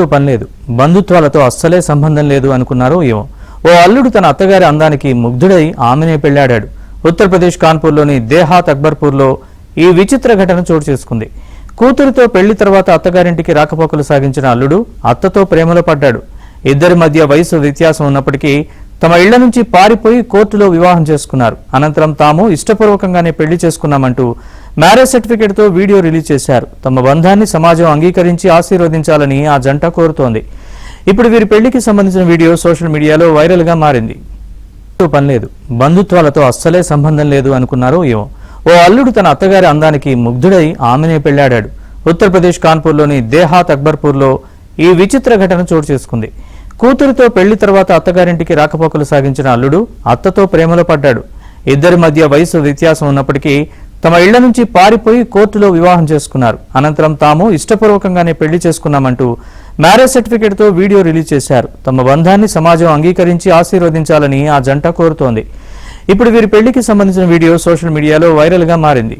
పని లేదు, బంధుత్వాలతో అస్సలే సంబంధం లేదు అనుకున్నారో ఏమో. ఓ అల్లుడు తన అత్తగారి అందానికి ముగ్ధుడై ఆమెనే పెళ్లాడాడు. ఉత్తరప్రదేశ్ కాన్పూర్లోని దేహాత్ అక్బర్పూర్లో ఈ విచిత్ర ఘటన చోటు చేసుకుంది. కూతురుతో పెళ్లి తర్వాత అత్తగారింటికి రాకపోకలు సాగించిన అల్లుడు అత్తతో ప్రేమలో పడ్డాడు. ఇద్దరి మధ్య వయసు వ్యత్యాసం ఉన్నప్పటికీ తమ ఇళ్ల నుంచి పారిపోయి కోర్టులో వివాహం చేసుకున్నారు. అనంతరం తాము ఇష్టపూర్వకంగానే పెళ్లి చేసుకున్నామంటూ మ్యారేజ్ సర్టిఫికేట్తో వీడియో రిలీజ్ చేశారు. తమ బంధాన్ని సమాజం అంగీకరించి ఆశీర్వదించాలని ఆ జంట కోరుతోంది. ఇప్పుడు వీరి పెళ్లికి సంబంధించిన వీడియో సోషల్ మీడియాలో వైరల్గా మారింది. పని లేదు, బంధుత్వాలతో అస్సలే సంబంధం లేదు అనుకున్నారో ఏమో. ఓ అల్లుడు తన అత్తగారి అందానికి ముగ్ధుడై ఆమెనే పెళ్లాడాడు. ఉత్తరప్రదేశ్ కాన్పూర్లోని దేహాత్ అక్బర్పూర్లో ఈ విచిత్ర ఘటన చోటు చేసుకుంది. కూతురుతో పెళ్లి తర్వాత అత్తగారింటికి రాకపోకలు సాగించిన అల్లుడు అత్తతో ప్రేమలో పడ్డాడు. ఇద్దరి మధ్య వయసు వ్యత్యాసం ఉన్నప్పటికీ తమ ఇళ్ల నుంచి పారిపోయి కోర్టులో వివాహం చేసుకున్నారు. అనంతరం తాము ఇష్టపూర్వకంగానే పెళ్లి చేసుకున్నామంటూ మ్యారేజ్ సర్టిఫికేట్తో వీడియో రిలీజ్ చేశారు. తమ బంధాన్ని సమాజం అంగీకరించి ఆశీర్వదించాలని ఆ జంట కోరుతోంది. ఇప్పుడు వీరి పెళ్లికి సంబంధించిన వీడియో సోషల్ మీడియాలో వైరల్గా మారింది.